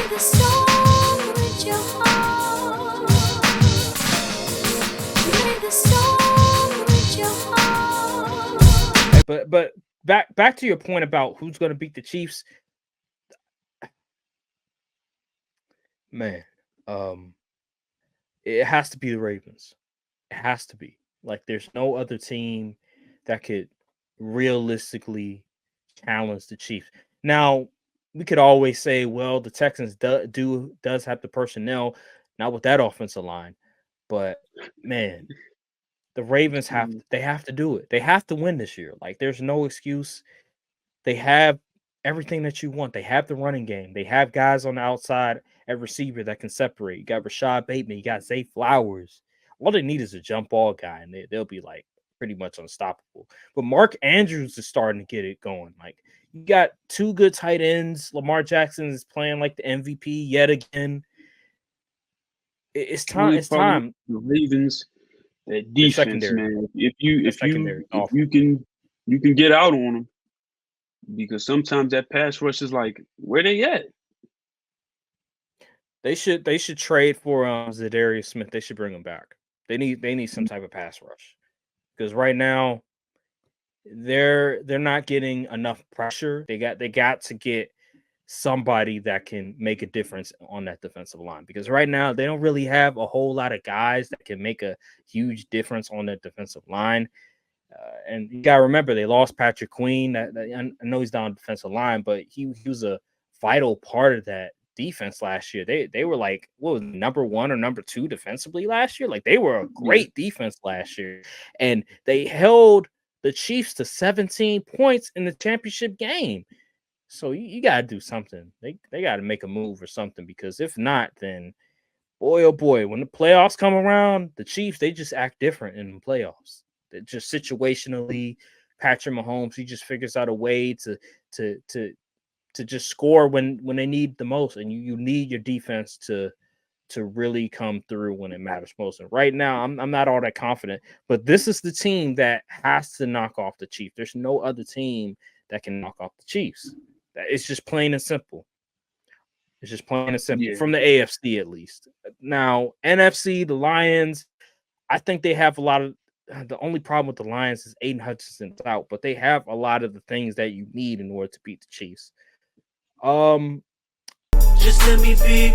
the storm with your heart. Play the storm with your heart. But back to your point about who's going to beat the Chiefs, man. It has to be the Ravens. It has to be. Like, there's no other team that could realistically challenge the Chiefs. Now, we could always say, well, the Texans does have the personnel, not with that offensive line, but man, the Ravens have to do it. They have to win this year. Like, there's no excuse. They have everything that you want. They have the running game. They have guys on the outside at receiver that can separate. You got Rashad Bateman. You got Zay Flowers. All they need is a jump ball guy, and they'll be like pretty much unstoppable. But Mark Andrews is starting to get it going. Like, you got two good tight ends. Lamar Jackson is playing like the MVP yet again. It's time. It's time. The Ravens, that defense, man. If you can get out on them, because sometimes that pass rush is like, where they at? They should trade for Zadarius Smith. They should bring him back. They need some type of pass rush, because right now they're not getting enough pressure. They got to get somebody that can make a difference on that defensive line, because right now they don't really have a whole lot of guys that can make a huge difference on that defensive line. And you gotta remember, they lost Patrick Queen. I know he's down defensive line, but he was a vital part of that defense last year. They were like, what was number 1 or number 2 defensively last year? Like, they were a great defense last year, and they held the Chiefs to 17 points in the championship game. So you got to do something. They got to make a move or something, because if not, then boy, oh boy, when the playoffs come around, the Chiefs, they just act different in the playoffs. They're just situationally, Patrick Mahomes, he just figures out a way to just score when they need the most, and you need your defense to really come through when it matters most. And right now, I'm not all that confident, but this is the team that has to knock off the Chiefs. There's no other team that can knock off the Chiefs. It's just plain and simple. It's just plain and simple from the AFC, at least. Now, NFC, the Lions, I think they have a lot of. The only problem with the Lions is Aiden Hutchinson's out, but they have a lot of the things that you need in order to beat the Chiefs. Just let me be.